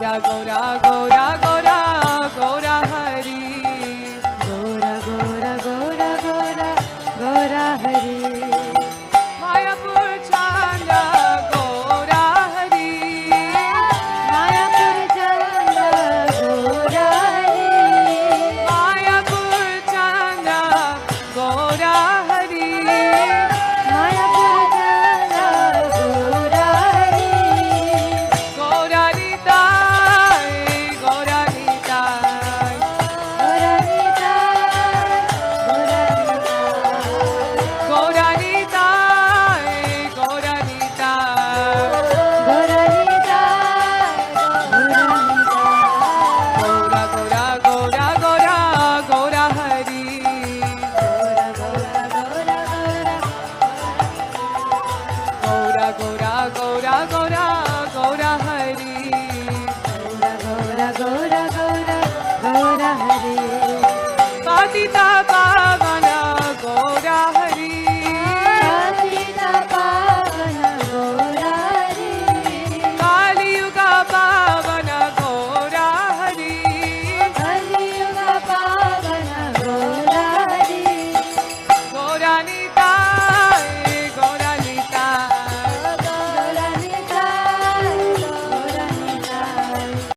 Gaura Gaura Gaura Gaura Hari Gaura Gaura Gaura Gaura Gaura Hari Mayapur Chanda Gaura Hari Mayapur Chanda Gaura Hari Mayapur Chanda Gaura Hari Mayapur Chanda Gaura Hari Gaura Nitai Gaura Nitai Gaura Nitai Gaura Nitai Gaura Nitai Gaura Nitai Gaura Gaura Gaura Gaura Gaura Hari Gaura Gaura Gaura Gaura Gaura Gaura Gaura Gaura Hari Gaura Gaura Gaura Gaura Hari पातिता